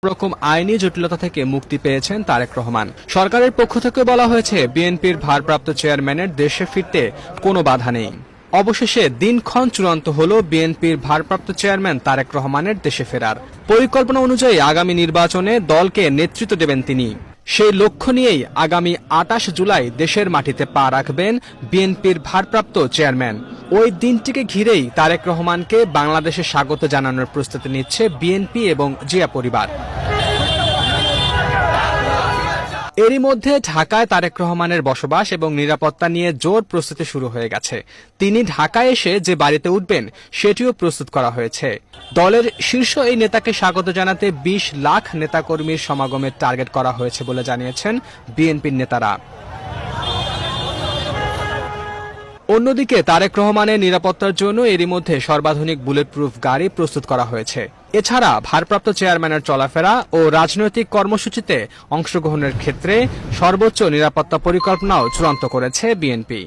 রকম আইনি জটিলতা থেকে মুক্তি পেয়েছেন তারেক রহমান। সরকারের পক্ষ থেকে বলা হয়েছে, বিএনপির ভারপ্রাপ্ত চেয়ারম্যানের দেশে ফিরতে কোনো বাধা নেই। অবশেষে দিনক্ষণ চূড়ান্ত হল বিএনপির ভারপ্রাপ্ত চেয়ারম্যান তারেক রহমানের দেশে ফেরার। পরিকল্পনা অনুযায়ী আগামী নির্বাচনে দলকে নেতৃত্ব দেবেন তিনি। সেই লক্ষ্য নিয়েই আগামী ২৮ জুলাই দেশের মাটিতে পা রাখবেন বিএনপির ভারপ্রাপ্ত চেয়ারম্যান। ওই দিনটিকে ঘিরেই তারেক রহমানকে বাংলাদেশে স্বাগত জানানোর প্রস্তুতি নিচ্ছে বিএনপি এবং জিয়া পরিবার। এরই মধ্যে ঢাকায় তারেক রহমানের বসবাস এবং নিরাপত্তা নিয়ে জোর প্রস্তুতি শুরু হয়ে গেছে। তিনি ঢাকায় এসে যে বাড়িতে উঠবেন সেটিও প্রস্তুত করা হয়েছে। দলের শীর্ষ এই নেতাকে স্বাগত জানাতে ২০ লাখ নেতাকর্মীর সমাগমের টার্গেট করা হয়েছে বলে জানিয়েছেন বিএনপির নেতারা। অন্যদিকে তারেক রহমানের নিরাপত্তার জন্য এরই মধ্যে সর্বাধুনিক বুলেট প্রুফ গাড়ি প্রস্তুত করা হয়েছে। এছাড়া ভারপ্রাপ্ত চেয়ারম্যানের চলাফেরা ও রাজনৈতিক কর্মসূচিতে অংশগ্রহণের ক্ষেত্রে সর্বোচ্চ নিরাপত্তা পরিকল্পনাও চূড়ান্ত করেছে বিএনপি।